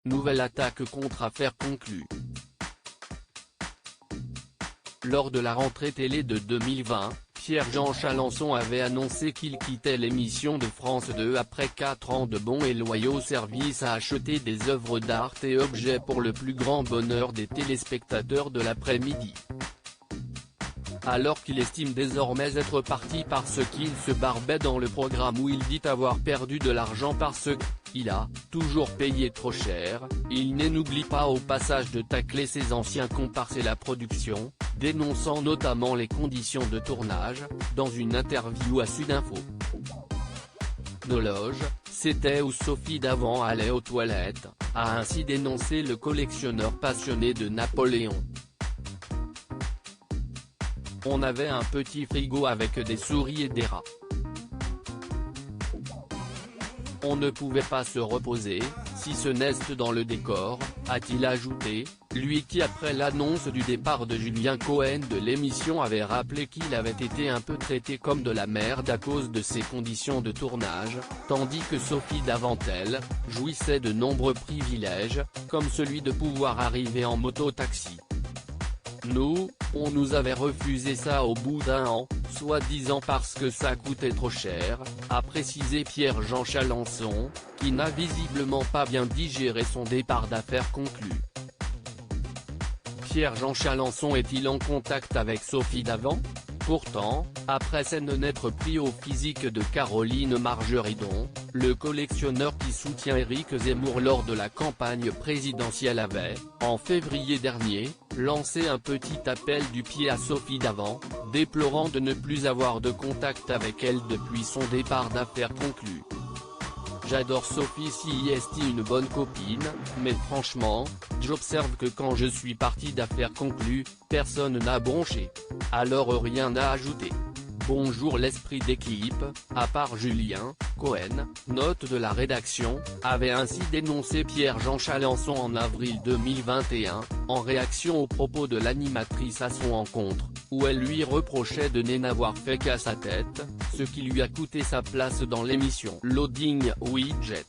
Nouvelle attaque contre affaire conclue. Lors de la rentrée télé de 2020, Pierre-Jean Chalençon avait annoncé qu'il quittait l'émission de France 2 après 4 ans de bons et loyaux services à acheter des œuvres d'art et objets pour le plus grand bonheur des téléspectateurs de l'après-midi. Alors qu'il estime désormais être parti parce qu'il se barbait dans le programme où il dit avoir perdu de l'argent parce qu'il a toujours payé trop cher, il n'oublie pas au passage de tacler ses anciens comparses et la production, dénonçant notamment les conditions de tournage, dans une interview à Sudinfo. Nos loges, c'était où Sophie Davant allait aux toilettes, a ainsi dénoncé le collectionneur passionné de Napoléon. On avait un petit frigo avec des souris et des rats. On ne pouvait pas se reposer, si ce n'est dans le décor, a-t-il ajouté, lui qui après l'annonce du départ de Julien Cohen de l'émission avait rappelé qu'il avait été un peu traité comme de la merde à cause de ses conditions de tournage, tandis que Sophie Davant elle, jouissait de nombreux privilèges, comme celui de pouvoir arriver en moto-taxi. Nous, on nous avait refusé ça au bout d'un an, soi-disant parce que ça coûtait trop cher, a précisé Pierre-Jean Chalençon, qui n'a visiblement pas bien digéré son départ d'affaires conclu. Pierre-Jean Chalençon est-il en contact avec Sophie Davant? Pourtant, après s'en être pris au physique de Caroline Margeridon, le collectionneur qui soutient Éric Zemmour lors de la campagne présidentielle avait, en février dernier, lancé un petit appel du pied à Sophie Davant, déplorant de ne plus avoir de contact avec elle depuis son départ d'affaires conclu. J'adore Sophie si est une bonne copine, mais franchement, j'observe que quand je suis parti d'affaires conclues, personne n'a bronché. Alors rien à ajouter. Bonjour l'esprit d'équipe, à part Julien Cohen, note de la rédaction, avait ainsi dénoncé Pierre-Jean Chalençon en avril 2021, en réaction aux propos de l'animatrice à son encontre, où elle lui reprochait de n'avoir fait qu'à sa tête, ce qui lui a coûté sa place dans l'émission Loading Widget.